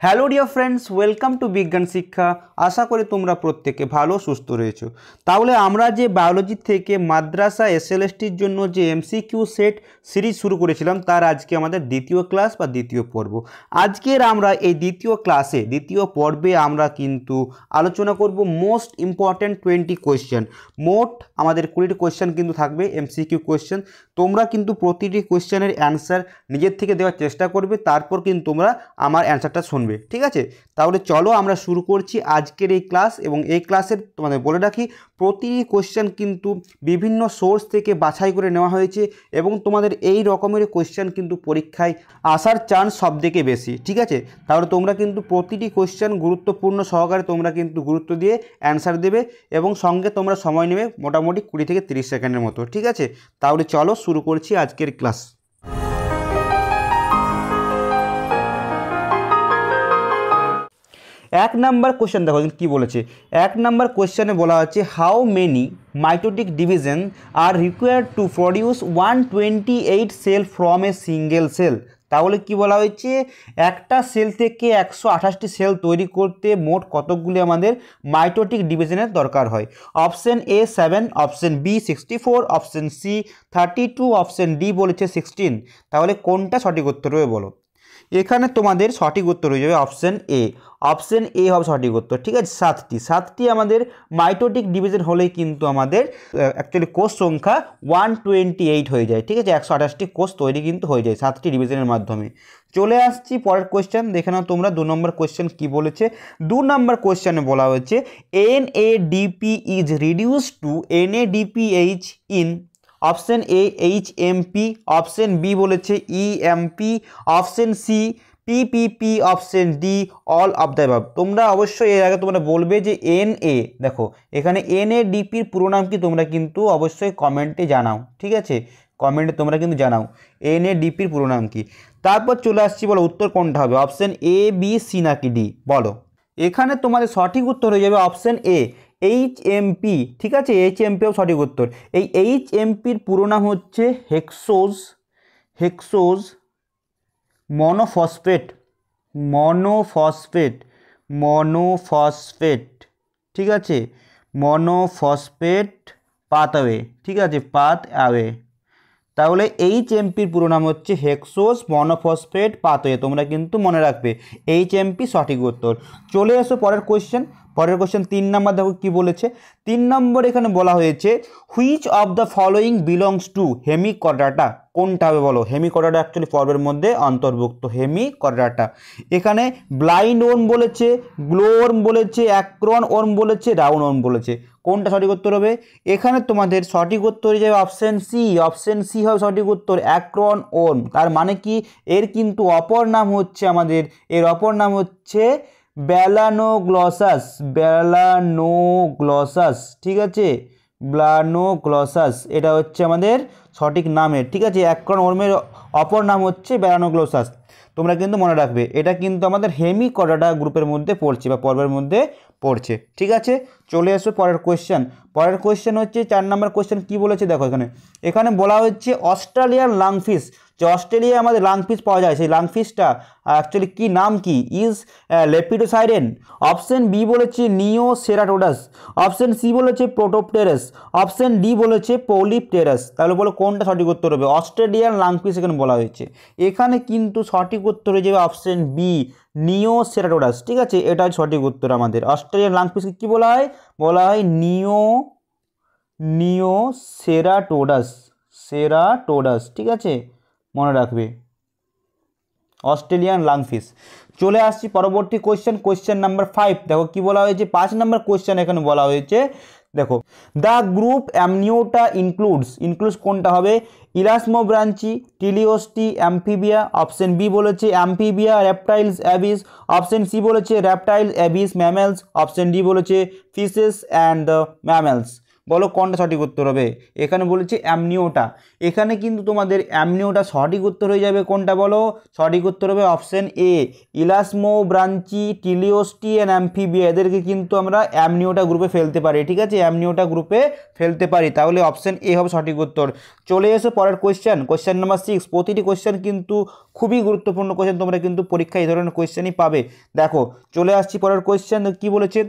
Hello dear friends, welcome to বিজ্ঞান শিক্ষা। আশা করি তোমরা প্রত্যেকে ভালো সুস্থ রয়েছো। তাহলে আমরা যে বায়োলজি থেকে মাদ্রাসা এসএলএসটির জন্য যে এমসিকিউ সেট সিরিজ শুরু করেছিলাম, তার আজকে আমাদের দ্বিতীয় ক্লাস বা দ্বিতীয় পর্ব। আজকের আমরা এই দ্বিতীয় ক্লাসে দ্বিতীয় পর্বে আমরা কিন্তু আলোচনা করব মোস্ট ইম্পর্ট্যান্ট 20 কোয়েশ্চেন। মোট আমাদের 20টি কোয়েশ্চেন কিন্তু থাকবে এমসিকিউ কোয়েশ্চেন। তোমরা কিন্তু প্রতিটি কোয়েশ্চেনের অ্যান্সার নিজের থেকে দেওয়ার চেষ্টা করবে, তারপর কিন্তু তোমরা আমার অ্যান্সারটা শুনবে, ঠিক আছে? তাহলে চলো আমরা শুরু করছি আজকের এই ক্লাস। এবং এই ক্লাসের তোমাদের বলে রাখি, প্রতিটি কোয়েশ্চেন কিন্তু বিভিন্ন সোর্স থেকে বাছাই করে নেওয়া হয়েছে এবং তোমাদের এই রকমের কোয়েশ্চেন কিন্তু পরীক্ষায় আসার চান্স সবথেকে বেশি, ঠিক আছে? তাহলে তোমরা কিন্তু প্রতিটি কোয়েশ্চেন গুরুত্বপূর্ণ সহকারে তোমরা কিন্তু গুরুত্ব দিয়ে অ্যান্সার দেবে এবং সঙ্গে তোমরা সময় নেবে মোটামুটি 20 থেকে 30 সেকেন্ডের মতো, ঠিক আছে? তাহলে চলো শুরু করছি আজকের ক্লাস। এক নাম্বার কোশ্চেন দেখো কি বলেছে। এক নাম্বার কোশ্চেনে বলা হচ্ছে, how many mitotic division are required to produce 128 cell from a single cell. তাহলে কি বলা হয়েছে, একটা সেল থেকে 128টি সেল তৈরি করতে মোট কতকগুলি আমাদের মাইটোটিক ডিভিশনের দরকার হয়? Option A 7, option B 64, option C 32, option D বলেছে 16। তাহলে কোনটা সঠিক উত্তর হবে বলো? এখানে তোমাদের সঠিক উত্তর হয়ে যাবে অপশন এ। অপশন এ হবে সঠিক উত্তর, ঠিক আছে? 7টি আমাদের মাইটোটিক ডিভিশন হলেই কিন্তু আমাদের অ্যাকচুয়ালি কোষ সংখ্যা 128 হয়ে যায়, ঠিক আছে? 128টি কোষ তৈরি কিন্তু হয়ে যায় 7টি ডিভিশনের মাধ্যমে। চলে আসছি পরের কোয়েশ্চেন, দেখে নাও তোমরা 2 নম্বর কোয়েশ্চেন কি বলেছে। 2 নম্বর কোয়েশ্চেনে বলা হয়েছে, NADP is reduce to NADPH in option A HMP, option B বলেছে EMP, option C PPP, option D all of the above. তোমরা অবশ্যই এর আগে তোমরা বলবে যে NA, দেখো এখানে NADPর পুরো নাম কি তোমরা কিন্তু অবশ্যই কমেন্টে জানাও, ঠিক আছে? কমেন্টে তোমরা কিন্তু জানাও NADPর পুরো নাম কি। তারপর চলে আসছি, বলো উত্তর কোনটা হবে, অপশন এ, বি, সি নাকি ডি? বলো। এখানে তোমাদের সঠিক উত্তর হয়ে যাবে অপশন এ HMP, ঠিক আছে? HMPও সঠিক উত্তর। এই HMPর পুরো নাম হচ্ছে হেক্সোজ মনোফসফেট, ঠিক আছে? মনোফসফেট পাথওয়ে, ঠিক আছে? পাথওয়ে। তাহলে HMPর পুরো নাম হচ্ছে হেক্সোজ মনোফসফেট পাথওয়ে। তোমরা কিন্তু মনে রাখবে HMP সঠিক উত্তর। চলে এসো পরের কোয়েশ্চেন। 3 নম্বর দেখো কি বলেছে। 3 নম্বর এখানে বলা হয়েছে, which of the following belongs to Hemichordata. কোনটা হবে বলো? হেমিকর্ডাটা অ্যাকচুয়ালি পর্বের মধ্যে অন্তর্ভুক্ত হেমিকর্ডাটা। এখানে ব্লাইন্ড ওর্ম বলেছে, গ্লো ওর্ম বলেছে, অ্যাক্রন ওর্ম বলেছে, রাউন্ড ওর্ম বলেছে। কোনটা সঠিক উত্তর হবে? এখানে তোমাদের সঠিক উত্তর হয়ে যাবে অপশন সি। অপশন সি হবে সঠিক উত্তর, অ্যাক্রন ওর্ম। তার মানে কি, এর কিন্তু অপর নাম হচ্ছে আমাদের, এর অপর নাম হচ্ছে ব্যালানোগ্লসাস, ঠিক আছে? ব্লানোগ্লসাস, এটা হচ্ছে আমাদের সঠিক নামের, ঠিক আছে? অ্যাক্রন ওর্মের অপর নাম হচ্ছে ব্যালানোগ্লসাস। তোমরা কিন্তু মনে রাখবে, এটা কিন্তু আমাদের হেমিকর্ডাটা গ্রুপের মধ্যে পড়ছে বা পর্বের মধ্যে পড়ছে, ঠিক আছে? চলে আসো পরের কোয়েশ্চেন। পরের কোয়েশ্চেন হচ্ছে 4 নম্বর কোয়েশ্চেন কি বলেছে দেখো। এখানে বলা হচ্ছে অস্ট্রেলিয়ান লাংফিশ, যে অস্ট্রেলিয়ায় আমাদের লাংফিশ পাওয়া যায়, সেই লাংফিশটা অ্যাকচুয়ালি কি নাম কি? ইজ লেপিডোসাইরেন। অপশন বি বলেছে নিওসেরাটোডাস, অপশন সি বলেছে প্রোটোপটেরাস, অপশন ডি বলেছে পলিপটেরাস। তাহলে বলো কোনটা সঠিক উত্তর হবে? অস্ট্রেলিয়ান লাংফিশ এখানে বলা হয়েছে। এখানে কিন্তু সঠিক উত্তর হয়ে যাবে অপশন বি নিওসেরাটোডাস, ঠিক আছে? এটা সঠিক উত্তর আমাদের। অস্ট্রেলিয়ান লাংফিশকে কি বলা হয়? বলা হয় সেরাটোডাস, ঠিক আছে? মনে রাখবে অস্ট্রেলিয়ান লাংফিশ। চলে আসছি পরবর্তী কোয়েশ্চেন নাম্বার 5। দেখো কি বলা হয়েছে। 5 নম্বর কোয়েশ্চেন এখানে বলা হয়েছে, দেখো দ্য গ্রুপ অ্যামনিওটা ইনক্লুডস কোনটা হবে? Elasmobranchii, teleostei, amphibia. Option B বলেছে amphibia, reptiles, aves. Option C বলেছে reptiles, aves, mammals. Option D বলেছে ফিশেস অ্যান্ড দ্য ম্যামেলস। বলো কোনটা সঠিক উত্তর হবে? এখানে বলেছে অ্যামনিওটা, এখানে কিন্তু তোমাদের অ্যামনিওটা সঠিক উত্তর হয়ে যাবে। কোনটা বলো? সঠিক উত্তর হবে অপশন এ, ইলাসমো ব্রাঞ্চি টিলিওস্টি অ্যান্ড অ্যামফিবিয়া, এদেরকে কিন্তু আমরা অ্যামনিওটা গ্রুপে ফেলতে পারি, ঠিক আছে, অ্যামনিওটা গ্রুপে ফেলতে পারি। তাহলে অপশন এ হবে সঠিক উত্তর। চলে এসো পরের কোয়েশ্চেন, কোয়েশ্চেন নাম্বার 6। প্রতিটি কোয়েশ্চেন কিন্তু খুবই গুরুত্বপূর্ণ কোয়েশ্চেন, তোমরা কিন্তু পরীক্ষায় এই ধরনের কোয়েশ্চেনই পাবে। দেখো চলে আসছি পরের কোয়েশ্চেন, কি বলেছে?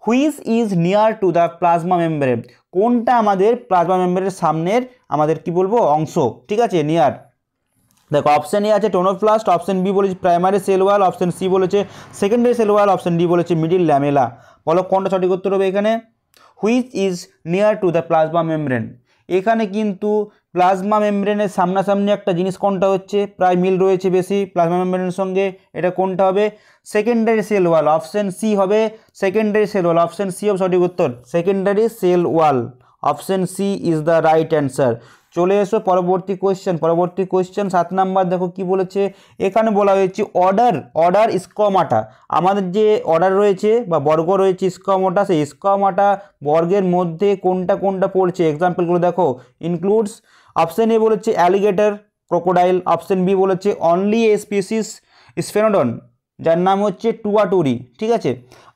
Which is near to the plasma membrane, কোনটা আমাদের প্লাজমা মেমব্রেনের সামনের আমাদের কি বলবো অংশ, ঠিক আছে, নিয়ার। দেখো অপশন এ আছে টোনোপ্লাস্ট, অপশন বি বলেছে primary cell wall, option C বলেছে secondary cell wall, option D বলেছে মিডিল ল্যামেলা। বলো কোনটা সঠিক উত্তর হবে এখানে? Which is near to the plasma membrane, এখানে কিন্তু প্লাজমা মেমব্রেনের সামনাসামনি একটা জিনিস কোনটা হচ্ছে, প্রায় মিল রয়েছে বেশি প্লাজমা মেমব্রেনের সঙ্গে, এটা কোনটা হবে? Secondary cell wall, option C হবে secondary cell wall, option C হবে সঠিক উত্তর, secondary cell wall, option C is the right answer. চলে এসো পরবর্তী কোয়েশ্চেন, পরবর্তী কোয়েশ্চেন 7 নাম্বার। দেখো কি বলেছে, এখানে বলা হয়েছে অর্ডার স্কোমাটা, আমাদের যে অর্ডার রয়েছে বা বর্গ রয়েছে স্কোমাটা, সেই স্কোমাটা বর্গের মধ্যে কোনটা কোনটা পড়ছে, এক্সাম্পলগুলো দেখো, ইনক্লুডস, অপশন এ বলেছে অ্যালিগেটর ক্রোকোডাইল, অপশন বি বলেছে অনলি এ স্পিসিস স্ফেনোডন যার নাম হচ্ছে টুয়াটুরি, ঠিক আছে,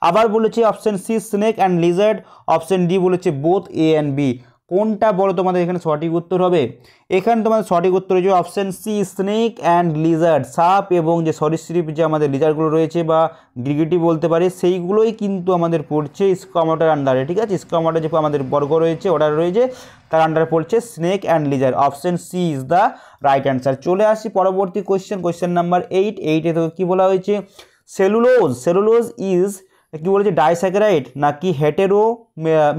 আবার বলেছে option C snake and lizard, option D বলেছে বোথ এ অ্যান্ড বি। কোনটা বলো তোমাদের এখানে সঠিক উত্তর হবে? এখানে তোমাদের সঠিক উত্তর হচ্ছে option C snake and Lizaad, সাপ এবং যে সরীসৃপ যে আমাদের লিজার্ডগুলো রয়েছে বা গিরগিটি বলতে পারে, সেইগুলোই কিন্তু আমাদের পড়ছে স্কোমাটার আন্ডারে, ঠিক আছে, স্কোমাটা যে আমাদের বর্গ রয়েছে অর্ডার রয়েছে তার আন্ডারে পড়ছে snake and lizard, option C is the right answer. চলে আসি পরবর্তী কোয়েশ্চেন, কোয়েশ্চেন নাম্বার 8। তো কী বলা হয়েছে? সেলুলোজ ইজ কি বলেছে, ডাইস্যাকারাইড নাকি hetero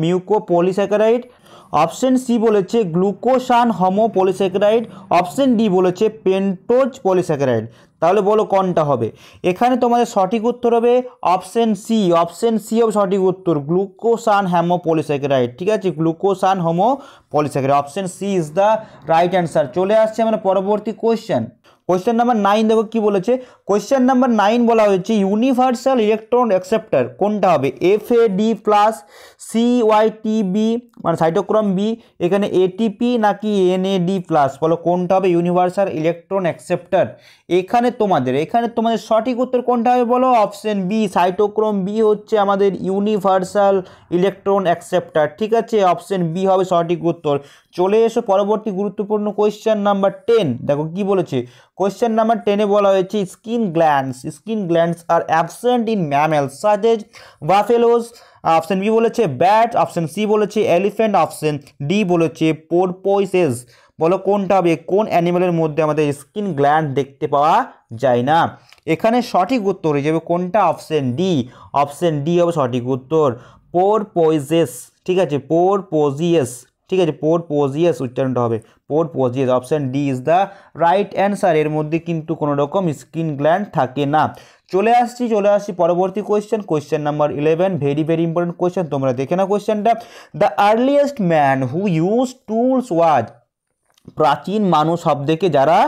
muco polysaccharide, option C বলেছে গ্লুকোসান হোমো পলিস্যাকারাইড, অপশন ডি বলেছে পেন্টোজ পলিস্যাকারাইড। তাহলে বলো কোনটা হবে? এখানে তোমাদের সঠিক উত্তর হবে অপশন সি, অপশন সি হবে সঠিক উত্তর, গ্লুকোসান হোমো পলিস্যাকারাইড, ঠিক আছে, glucosan homo polysaccharide, option C is the right answer. চলে আসছে আমরা পরবর্তী কোয়েশ্চেন, কোয়েশ্চেন নাম্বার 9। দেখো কি বলেছে, কোয়েশ্চেন নাম্বার 9 বলা হয়েছে ইউনিভার্সাল ইলেকট্রন অ্যাকসেপ্টার কোনটা হবে? FAD প্লাস, CYTB মানে সাইটোক্রোম বি, এখানে ATP নাকি NAD প্লাস, বলো কোনটা হবে ইউনিভার্সাল ইলেকট্রন অ্যাকসেপ্টার? এখানে তোমাদের সঠিক উত্তর কোনটা হবে বলো? অপশন বি, সাইটোক্রোম বি হচ্ছে আমাদের ইউনিভার্সাল ইলেকট্রন অ্যাকসেপ্টার, ঠিক আছে, অপশন বি হবে সঠিক উত্তর। চলে এসো পরবর্তী গুরুত্বপূর্ণ কোয়েশ্চেন নাম্বার 10। দেখো কি বলেছে, কোয়েশ্চেন নাম্বার 10-এ বলা হয়েছে skin glands are absent in mammals such as buffaloes, option B বলেছে ব্যাট, অপশন সি বলেছে এলিফ্যান্ট, অপশন ডি বলেছে পোরপোইসেস। বলো কোনটা হবে, কোন অ্যানিমেলের মধ্যে আমাদের স্কিন গ্ল্যান্ড দেখতে পাওয়া যায় না? এখানে সঠিক উত্তর হয়ে যাবে কোনটা? অপশন ডি হবে সঠিক উত্তর, পোরপোইসেস, ঠিক আছে, পোরপোজিয়াস, ঠিক আছে, পোরপোজিয়াস উচ্চারণটা হবে, porpoises, option D is the right answer. এর মধ্যে কিন্তু কোনো রকম স্কিন গ্ল্যান্ড থাকে না। চলে আসছি পরবর্তী question number 11। Very important question, তোমরা দেখে না কোয়েশ্চেনটা। The earliest man who use tools was, প্রাচীন মানুষ শব্দকে যারা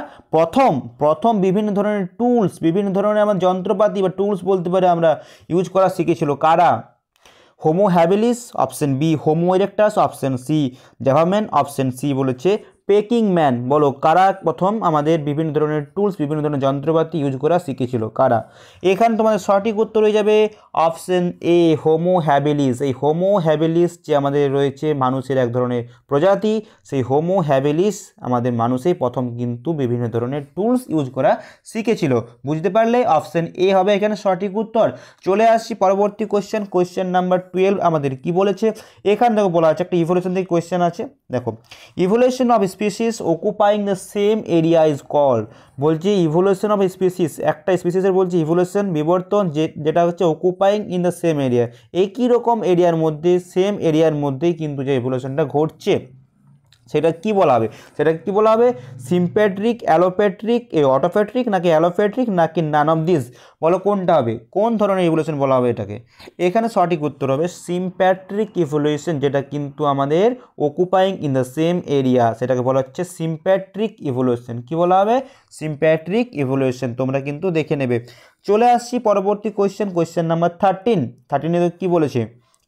প্রথম বিভিন্ন ধরনের টুলস, বিভিন্ন ধরনের আমার যন্ত্রপাতি বা টুলস বলতে পারে আমরা ইউজ করা শিখেছিল, কারা? Homo habilis, option B homo erectus, option C Java man, option C বলেছে পেকিং ম্যান। বলো কারা প্রথম আমাদের বিভিন্ন ধরনের টুলস, বিভিন্ন ধরনের যন্ত্রপাতি ইউজ করা শিখেছিল, কারা? এখানে তোমাদের সঠিক উত্তর হয়ে যাবে অপশন এ হোমো হ্যাবিলিস। এই হোমো হ্যাবিলিস যে আমাদের রয়েছে মানুষের এক ধরনের প্রজাতি, সেই হোমো হ্যাবিলিস আমাদের মানুষই প্রথম কিন্তু বিভিন্ন ধরনের টুলস ইউজ করা শিখেছিল। বুঝতে পারলে অপশন এ হবে এখানে সঠিক উত্তর। চলে আসছি পরবর্তী কোয়েশ্চেন নাম্বার 12। আমাদের কি বলেছে এখানে দেখো, বলা আছে একটা ইভলিউশন থেকে কোয়েশ্চেন আছে। দেখো, evolution of species occupying the same area is called, বলছে ইভলিউশন অফ স্পিসিস, একটা স্পিসিসের বলছে ইভলিউশন বিবর্তন যেটা হচ্ছে occupying in the same area, একই রকম এরিয়ার মধ্যে, সেম এরিয়ার মধ্যেই কিন্তু যে ইভলিউশনটা ঘটছে সেটা কি বলা হবে? সিম্প্যাট্রিক, অ্যালোপ্যাট্রিক, অটোপ্যাট্রিক নাকি অ্যালোপ্যাট্রিক নাকি নান অফ দিস? বলো কোনটা হবে, কোন ধরনের ইভলিউশন বলা হবে এটাকে? এখানে সঠিক উত্তর হবে সিম্প্যাট্রিক ইভলিউশন, যেটা কিন্তু আমাদের occupying in the same area, সেটাকে বলা হচ্ছে সিম্প্যাট্রিক ইভলিউশন। কি বলা হবে? সিম্প্যাট্রিক ইভলিউশন। তোমরা কিন্তু দেখে নেবে। চলে আসছি পরবর্তী কোয়েশ্চেন নাম্বার 13। কি বলেছে?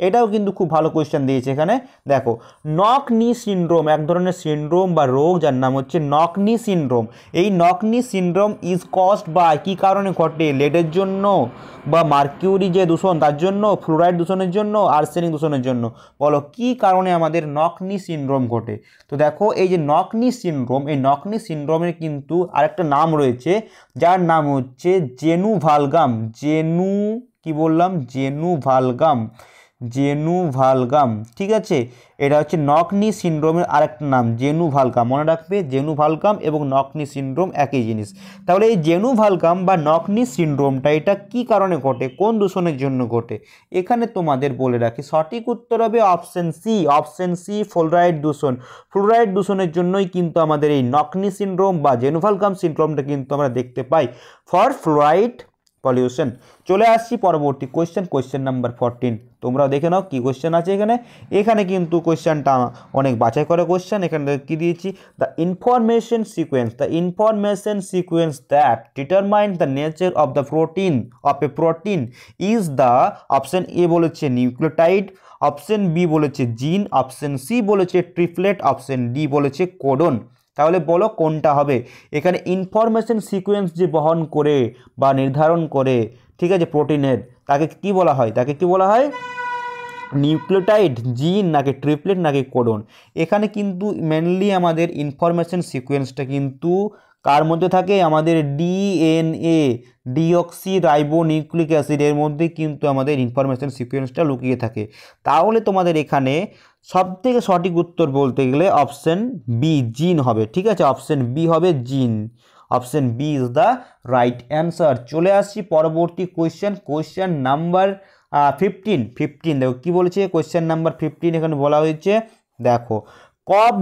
এটাও কিন্তু খুব ভালো কোয়েশ্চেন দিয়েছে এখানে। দেখো, নক নি সিনড্রোম এক ধরনের সিনড্রোম বা রোগ, যার নাম হচ্ছে নক নি সিনড্রোম। এই নক নি সিনড্রোম ইজ কজড বাই, কী কারণে ঘটে? লেডের জন্য বা মার্কিউরি যে দূষণ তার জন্য, ফ্লোরাইড দূষণের জন্য, আর্সেনিক দূষণের জন্য। বলো কী কারণে আমাদের নক নি সিনড্রোম ঘটে? তো দেখো, এই যে নক নি সিনড্রোম, এই নক নি সিনড্রোমের কিন্তু আরেকটা নাম রয়েছে, যার নাম হচ্ছে জেনু ভালগাম। কি বললাম? জেনু ভালগাম, ঠিক আছে। এটা হচ্ছে নকনি সিনড্রোমের আরেকটা নাম, জেনু ভালগাম। মনে রাখবে, জেনু ভালগাম এবং নকনি সিনড্রোম একই জিনিস। তাহলে এই জেনু ভালগাম বা নকনি সিনড্রোমটা এটা কি কারণে ঘটে, কোন দূষণের জন্য ঘটে? এখানে তোমাদের বলে রাখি, সঠিক উত্তর হবে অপশন সি ফ্লোরাইড দূষণ। ফ্লোরাইড দূষণের জন্যই কিন্তু আমাদের এই নকনি সিনড্রোম বা জেনু ভালগাম সিনড্রোমটা কিন্তু আমরা দেখতে পাই, ফর ফ্লোরাইড পলিউশন। চলে আসছি পরবর্তী কোয়েশ্চেন নাম্বার 14। তোমরাও দেখে নাও কি কোয়েশ্চেন আছে এখানে কিন্তু কোয়েশ্চেনটা অনেক বাছাই করা কোয়েশ্চেন। এখানে কি দিয়েছি? The information sequence that determine the nature of the protein is the, option A বলেছে নিউক্লিওটাইড, অপশন বি বলেছে জিন, অপশন সি বলেছে ট্রিপলেট, অপশন ডি বলেছে কোডন। তাহলে বলো কোনটা হবে? এখানে ইনফরমেশন সিকোয়েন্স যে বহন করে বা নির্ধারণ করে, ঠিক আছে, প্রোটিনের, তাকে কি বলা হয়? নিউক্লিওটাইড, জিন, নাকি ট্রিপলেট, নাকি কোডন? এখানে কিন্তু মেনলি আমাদের ইনফরমেশন সিকোয়েন্সটা কিন্তু কার মধ্যে থাকে? আমাদের DNA, deoxy ribo nucleic acid, এর মধ্যে কিন্তু আমাদের ইনফরমেশন সিকোয়েন্সটা লুকিয়ে থাকে। তাহলে তোমাদের এখানে সবথেকে সঠিক উত্তর বলতে গেলে অপশন বি, জিন হবে, ঠিক আছে। অপশন বি হবে gene. Option B is the right answer. চলে আসছি পরবর্তী কোয়েশ্চেন নাম্বার 15। দেখো কী বলেছে কোয়েশ্চেন নাম্বার 15। এখানে বলা হয়েছে, দেখো, কব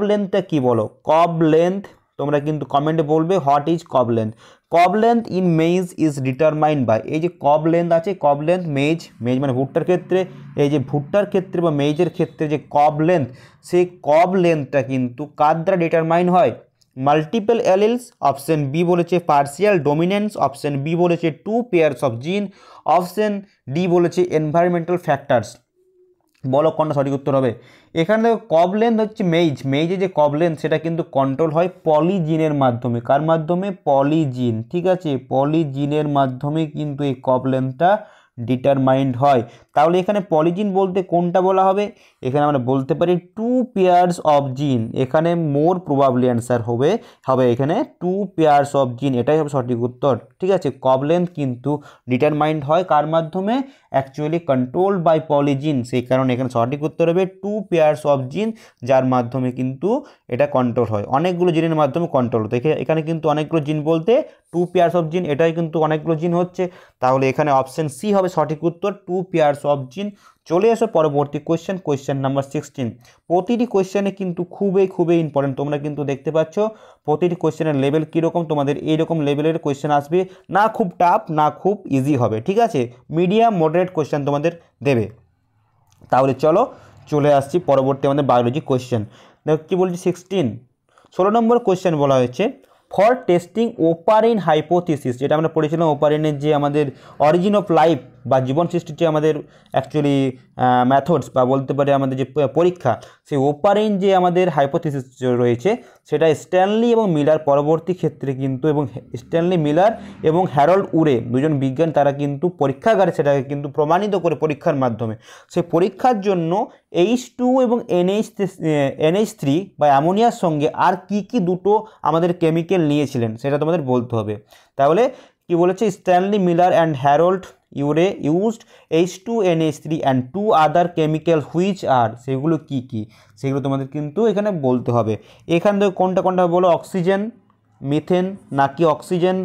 লেন্থটা কী বলো? কব লেন্থ তোমরা কিন্তু কমেন্টে বলবে, what is cob length? Cob length in maize is determined by, এই যে কব লেন্থ আছে, কব লেন্থ মেজ মানে ভুট্টার ক্ষেত্রে, এই যে ভুট্টার ক্ষেত্রে বা মেজের ক্ষেত্রে যে কব লেন্থ, সেই কব লেন্থটা কিন্তু কার দ্বারা ডিটারমাইন হয়? মাল্টিপল অ্যালিলস, অপশন বি বলেছে পার্সিয়াল ডোমিনেন্স, অপশন বি বলেছে 2 পেয়ার্স অফ জিন, অপশন ডি বলেছে এনভায়রনমেন্টাল ফ্যাক্টরস। বলো কোনটা সঠিক উত্তর হবে? এখানে দেখো, কব লেন্থ হচ্ছে মেজে যে কব লেন্থ সেটা কিন্তু কন্ট্রোল হয় পলিজিনের মাধ্যমে। কার মাধ্যমে? পলিজিন, ঠিক আছে। পলিজিনের মাধ্যমে কিন্তু এই কব লেন্থটা ডিটারমাইন্ড হয়। তাহলে এখানে পলিজিন বলতে কোনটা বলা হবে? এখানে আমরা বলতে পারি 2 পেয়ার্স অফ জিন। এখানে মোর প্রবাবলি অ্যান্সার হবে এখানে 2 পেয়ার্স অফ জিন, এটাই হবে সঠিক উত্তর, ঠিক আছে। কব লেন্থ কিন্তু ডিটারমাইন্ড হয় কার মাধ্যমে? Actually controlled by polygene. সেই কারণে এখানে সঠিক উত্তর হবে 2 পেয়ার্স অফ জিন, যার মাধ্যমে কিন্তু এটা কন্ট্রোল হয়, অনেকগুলো জিনের মাধ্যমে কন্ট্রোল হতো। এখানে কিন্তু অনেকগুলো জিন বলতে 2 পেয়ার্স অফ জিন, এটাই কিন্তু অনেকগুলো জিন হচ্ছে। তাহলে এখানে অপশন সি হবে সঠিক উত্তর, 2 পেয়ার্স অফ জিন। চলে আসো পরবর্তী কোয়েশ্চেন নাম্বার 16। প্রতিটি কোয়েশ্চেনে কিন্তু খুবই ইম্পর্টেন্ট। তোমরা কিন্তু দেখতে পাচ্ছ প্রতিটি কোয়েশ্চেনের লেভেল কীরকম, তোমাদের এইরকম লেভেলের কোয়েশ্চেন আসবে, না খুব টাফ না খুব ইজি হবে, ঠিক আছে। মিডিয়াম মডারেট কোয়েশ্চেন তোমাদের দেবে। তাহলে চলে আসছি পরবর্তী আমাদের বায়োলজি কোয়েশ্চেন। দেখো কী বলছি, 16 নম্বর কোয়েশ্চেন বলা হয়েছে, ফর টেস্টিং ওপারিন হাইপোথিসিস, যেটা আমরা পড়েছিলাম ওপারিনের যে আমাদের অরিজিন অফ লাইফ বা জীবন সৃষ্টির যে আমাদের অ্যাকচুয়ালি ম্যাথডস বা বলতে পারে আমাদের যে পরীক্ষা, সেই ওপারিন যে আমাদের হাইপোথিসিস রয়েছে সেটা স্ট্যানলি এবং মিলার পরবর্তী ক্ষেত্রে কিন্তু, এবং স্ট্যানলি মিলার এবং হ্যারল্ড উরে দুজন বিজ্ঞানী তারা কিন্তু পরীক্ষাগারে সেটাকে কিন্তু প্রমাণিত করে পরীক্ষার মাধ্যমে। সেই পরীক্ষার জন্য H2 এবং NH3 বা অ্যামোনিয়ার সঙ্গে আর কি দুটো আমাদের কেমিক্যাল নিয়েছিলেন সেটা তোমাদের বলতে হবে। তাহলে কি বলেছে, Stanley Miller and Harold Urey used H2NH3 and 2 other chemical which are, সেগুলো কি সেগুলো তোমাদের কিন্তু এখানে বলতে হবে। এখান থেকে কোনটা বলো, অক্সিজেন, মিথেন, নাকি অক্সিজেন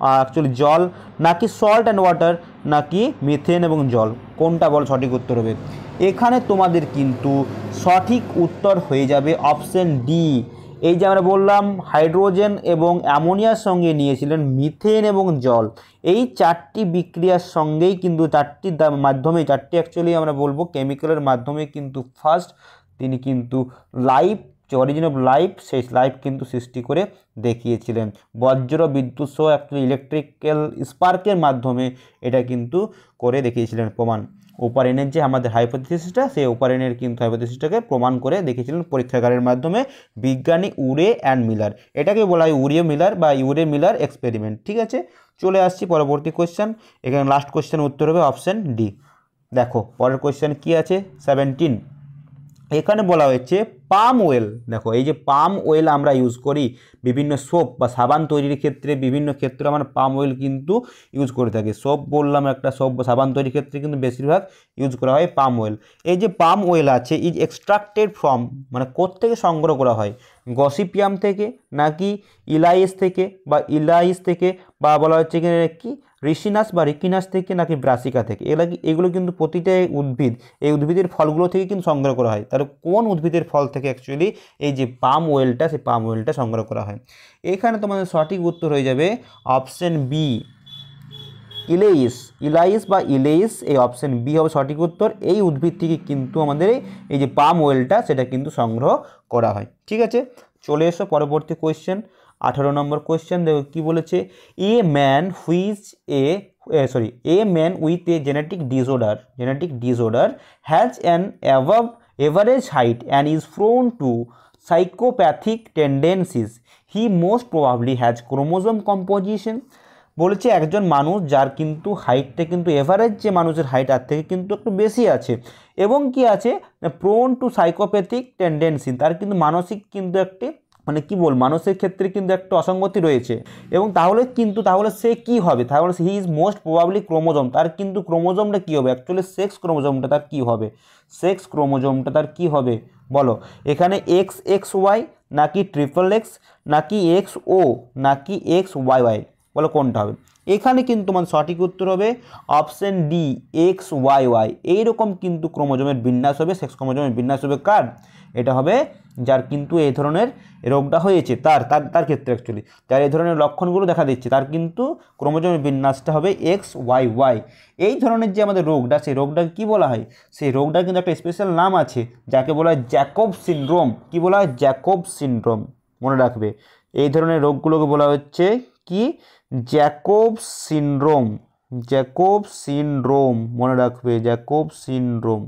অ্যাকচুয়ালি জল, নাকি সল্ট অ্যান্ড ওয়াটার, নাকি মিথেন এবং জল, কোনটা বলো সঠিক উত্তর হবে? এখানে তোমাদের কিন্তু সঠিক উত্তর হয়ে যাবে অপশন ডি। এই যে আমরা বললাম হাইড্রোজেন এবং অ্যামোনিয়ার সঙ্গে নিয়েছিলেন মিথেন এবং জল, এই 4টি বিক্রিয়ার সঙ্গেই কিন্তু 4টির মাধ্যমে 4টি অ্যাকচুয়ালি আমরা বলবো কেমিক্যালের মাধ্যমে কিন্তু ফার্স্ট তিনি কিন্তু লাইফ যে অরিজিন অফ লাইফ, সেই লাইফ কিন্তু সৃষ্টি করে দেখিয়েছিলেন। বজ্র বিদ্যুৎ সহ একটা ইলেকট্রিক্যাল স্পার্কের মাধ্যমে এটা কিন্তু করে দেখিয়েছিলেন প্রমাণ। ওপারেনের যে আমাদের হাইপোথিসিসটা, সেই ওপারেনের কিন্তু হাইপোথিসিসটাকে প্রমাণ করে দেখিয়েছিলেন পরীক্ষাগারের মাধ্যমে বিজ্ঞানী উরে অ্যান্ড মিলার। এটাকে বলা হয় উরে মিলার বা ইউরে মিলার এক্সপেরিমেন্ট। ঠিক আছে, চলে আসছি পরবর্তী কোয়েশ্চেন। এখানে লাস্ট কোয়েশ্চেনের উত্তর হবে অপশান ডি। দেখো পরের কোয়েশ্চেন কি আছে, 17। এখানে বলা হয়েছে পাম অয়েল। দেখো এই যে পাম অয়েল আমরা ইউজ করি বিভিন্ন সোপ বা সাবান তৈরির ক্ষেত্রে, বিভিন্ন ক্ষেত্রে আমরা পাম অয়েল কিন্তু ইউজ করে থাকি। সোপ বললাম, একটা সোপ বা সাবান তৈরির ক্ষেত্রে কিন্তু বেশিরভাগ ইউজ করা হয় পাম অয়েল। এই যে পাম অয়েল আছে, ইজ এক্সট্রাক্টেড ফ্রম, মানে কোত্থেকে সংগ্রহ করা হয়, গসিপিয়াম থেকে নাকি ইলাইস থেকে বা বলা হচ্ছে কি রিসিনাস বা রিকিনাস থেকে নাকি ব্রাসিকা থেকে। এগুলো কিন্তু প্রতিটা উদ্ভিদ, এই উদ্ভিদের ফলগুলো থেকে কিন্তু সংগ্রহ করা হয়। তাহলে কোন উদ্ভিদের ফল থেকে অ্যাকচুয়ালি এই যে পাম অয়েলটা, সেই পাম অয়েলটা সংগ্রহ করা হয়? এখানে তোমাদের সঠিক উত্তর হয়ে যাবে অপশন বি, ইলাইস বা ইলেইস। এই অপশন বি হবে সঠিক উত্তর। এই উদ্ভিদ থেকে কিন্তু আমাদের এই যে পাম অয়েলটা, সেটা কিন্তু সংগ্রহ করা হয়। ঠিক আছে, চলে এসো পরবর্তী কোয়েশ্চেন, 18 নম্বর কোয়েশ্চেন। দেখো কি বলেছে, a man with a genetic disorder has an average height and is prone to psychopathic tendencies. He most probably has chromosome composition. বলেছে একজন মানুষ যার কিন্তু হাইটটা কিন্তু এভারেজ যে মানুষের হাইট তার থেকে কিন্তু একটু বেশি আছে, এবং কি আছে, প্রোন টু সাইকোপ্যাথিক টেন্ডেন্সি, তার কিন্তু মানসিক কিন্তু একটি মানুষের ক্ষেত্রে কিন্তু একটা অসঙ্গতি রয়েছে। এবং তাহলে সে কি হবে, তাহলে he is most probably chromosome, তার কিন্তু ক্রোমোজোমটা কী হবে, অ্যাকচুয়ালি সেক্স ক্রোমোজোমটা তার কী হবে, বলো। এখানে XXY নাকি XXX নাকি XO নাকি XYY, বলো কোনটা হবে? এখানে কিন্তু তোমার সঠিক উত্তর হবে অপশন ডি, XYY। এইরকম কিন্তু ক্রোমোজোমের বিন্যাস হবে, সেক্স ক্রোমোজোমের বিন্যাস হবে কার? এটা হবে যার কিন্তু এই ধরনের রোগটা হয়েছে, তার ক্ষেত্রে অ্যাকচুয়ালি যার এই ধরনের লক্ষণগুলো দেখা দিচ্ছে, তার কিন্তু ক্রোমোজোমের বিন্যাসটা হবে XYY। এই ধরনের যে আমাদের রোগটা, সেই রোগটাকে কী বলা হয়? সেই রোগটার কিন্তু একটা স্পেশাল নাম আছে, যাকে বলা হয় জ্যাকব সিনড্রোম। কী বলা হয়? জ্যাকব সিনড্রোম, মনে রাখবে। এই ধরনের রোগগুলোকে বলা হচ্ছে কি? জ্যাকব সিনড্রোম, মনে রাখবে, জ্যাকব সিনড্রোম।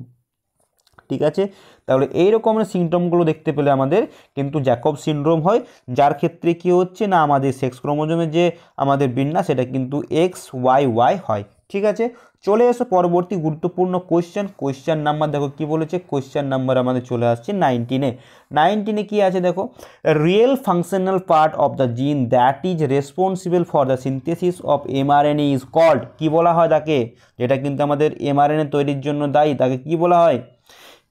ঠিক আছে, তাহলে এই রকমের সিমটমগুলো দেখতে পেলে আমাদের কিন্তু জ্যাকব সিনড্রোম হয়, যার ক্ষেত্রে কি হচ্ছে না, আমাদের সেক্স ক্রোমোজোমের যে আমাদের বিন্যাস, সেটা কিন্তু XYY হয়। ঠিক আছে, চলে এসো পরবর্তী গুরুত্বপূর্ণ কোয়েশ্চেন নাম্বার। দেখো কি বলেছে, কোয়েশ্চেন নাম্বার আমাদের চলে আসছে 19-এ কি আছে দেখো, real functional part of the gene that is responsible for the synthesis of mRNA is called. কী বলা হয় তাকে? যেটা কিন্তু আমাদের mRNA তৈরির জন্য দায়ী, তাকে কি বলা হয়?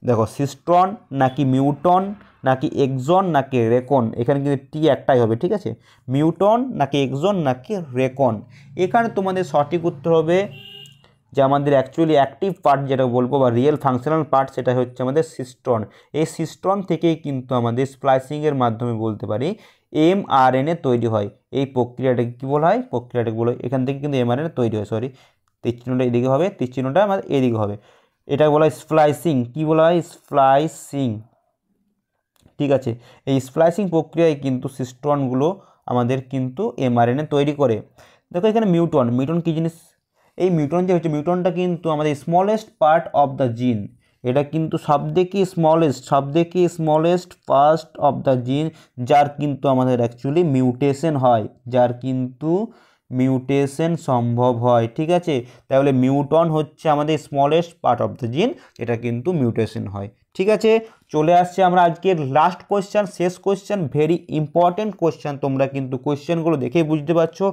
দেখো, সিস্ট্রন নাকি মিউটন নাকি এক্সন নাকি রেকন। এখানে কিন্তু টি একটাই হবে। ঠিক আছে, মিউটন নাকি এক্সন নাকি রেকন। এখানে তোমাদের সঠিক উত্তর হবে যে আমাদের অ্যাকচুয়ালি অ্যাক্টিভ পার্ট যেটা বলবো বা রিয়েল ফাংশনাল পার্ট, সেটা হচ্ছে আমাদের সিস্ট্রন। এই সিস্ট্রন থেকেই কিন্তু আমাদের স্প্লাইসিংয়ের মাধ্যমে বলতে পারি mRNA তৈরি হয়। এই প্রক্রিয়াটাকে কী বলা হয়? প্রক্রিয়াটাকে বলা হয়, এখান থেকে কিন্তু mRNA তৈরি হয়। সরি, তীরচিহ্নটা এদিকে হবে, তীরচিহ্নটা আমাদের এদিকে হবে। এটা বলা হয় স্প্লাইসিং। কী বলা হয়? স্প্লাইসিং। ঠিক আছে, এই স্প্লাইসিং প্রক্রিয়ায় কিন্তু সিস্ট্রনগুলো আমাদের কিন্তু mRNA তৈরি করে। দেখো এখানে মিউটন কী জিনিস? এই মিউটন যে হচ্ছে, মিউটনটা কিন্তু আমাদের স্মলেস্ট পার্ট অফ দ্য জিন। এটা কিন্তু সবথেকে স্মলেস্ট পার্ট অফ দ্য জিন, যার কিন্তু আমাদের অ্যাকচুয়ালি মিউটেশন সম্ভব হয়। ঠিক আছে, তাহলে মিউটন হচ্ছে আমাদের স্মলেস্ট পার্ট অফ দ্য জিন, এটা কিন্তু মিউটেশন হয়। ঠিক আছে, চলে আসছে আমরা আজকের লাস্ট কোয়েশ্চেন, শেষ কোয়েশ্চেন, ভেরি ইম্পর্টেন্ট কোয়েশ্চেন। তোমরা কিন্তু কোয়েশ্চেনগুলো দেখেই বুঝতে পারছো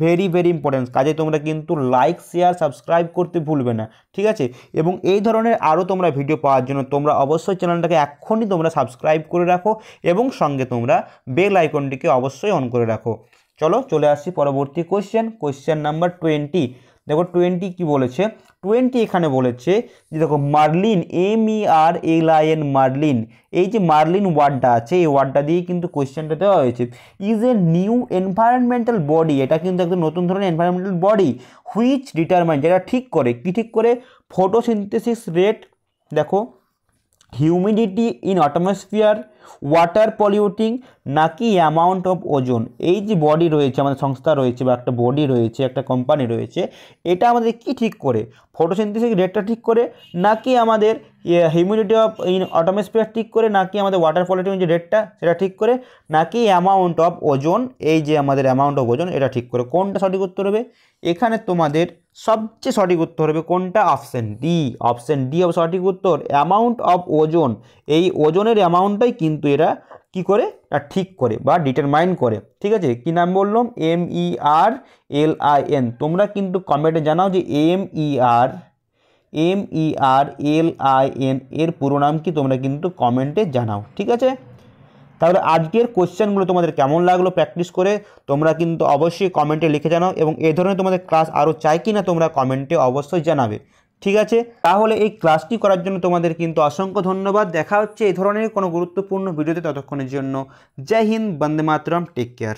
ভেরি ইম্পর্টেন্ট। কাজে তোমরা কিন্তু লাইক, শেয়ার, সাবস্ক্রাইব করতে ভুলবে না। ঠিক আছে, এবং এই ধরনের আরও তোমরা ভিডিও পাওয়ার জন্য তোমরা অবশ্যই চ্যানেলটাকে এক্ষুনি তোমরা সাবস্ক্রাইব করে রাখো, এবং সঙ্গে তোমরা বেল আইকনটিকে অবশ্যই অন করে রাখো। চলো চলে আসছি পরবর্তী কোয়েশ্চেন নাম্বার 20। দেখো 20 কি বলেছে, 20 এখানে বলেছে যে দেখো মার্লিন, MERLIN, মার্লিন, এই যে মার্লিন ওয়ার্ডটা আছে, এই ওয়ার্ডটা দিয়ে কিন্তু কোয়েশ্চেনটা দেওয়া হয়েছে। Is a new environmental body, এটা কিন্তু একদম নতুন ধরনের এনভায়রনমেন্টাল বডি, হুইচ ডিটারমাইন, যেটা ঠিক করে ফটোসিনথেসিস রেট, দেখো humidity in atmosphere, water polluting নাকি অ্যামাউন্ট অফ ওজন। এই যে বডি রয়েছে, আমাদের সংস্থা রয়েছে বা একটা বডি রয়েছে, একটা কোম্পানি রয়েছে, এটা আমাদের কি ঠিক করে, ফটোসিনথেসিস রেটটা ঠিক করে, নাকি আমাদের হিউমিডিটি অফ অ্যাটমসফিয়ার ঠিক করে, নাকি আমাদের ওয়াটার পলিউটিং যে রেটটা সেটা ঠিক করে, নাকি অ্যামাউন্ট অফ ওজন, এই যে আমাদের অ্যামাউন্ট অফ ওজন এটা ঠিক করে। কোনটা সঠিক উত্তর হবে? এখানে তোমাদের সবচেয়ে সঠিক উত্তর হবে কোনটা? Option D. অপশন ডি হবে সঠিক উত্তর, অ্যামাউন্ট অফ ওজন। এই ওজনের অ্যামাউন্টটাই কিন্তু এরা কি করে না ঠিক করে বা ডিটারমাইন করে। ঠিক আছে, কি নাম বললাম? MERLIN। তোমরা কিন্তু কমেন্টে জানাও যে MERLIN এর পুরো নাম কি, তোমরা কিন্তু কমেন্টে জানাও। ঠিক আছে, তাহলে আজকের কোশ্চেনগুলো তোমাদের কেমন লাগলো প্র্যাকটিস করে তোমরা কিন্তু অবশ্যই কমেন্টে লিখে জানাও, এবং এই ধরনের তোমাদের ক্লাস আরও চাই কি না তোমরা কমেন্টে অবশ্যই জানাবে। ঠিক আছে, তাহলে এই ক্লাসটি করার জন্য তোমাদের কিন্তু অসংখ্য ধন্যবাদ। দেখা হচ্ছে এই ধরনের কোনো গুরুত্বপূর্ণ ভিডিওতে, ততক্ষণের জন্য জয় হিন্দ, বন্দে মাতরম, টেক কেয়ার।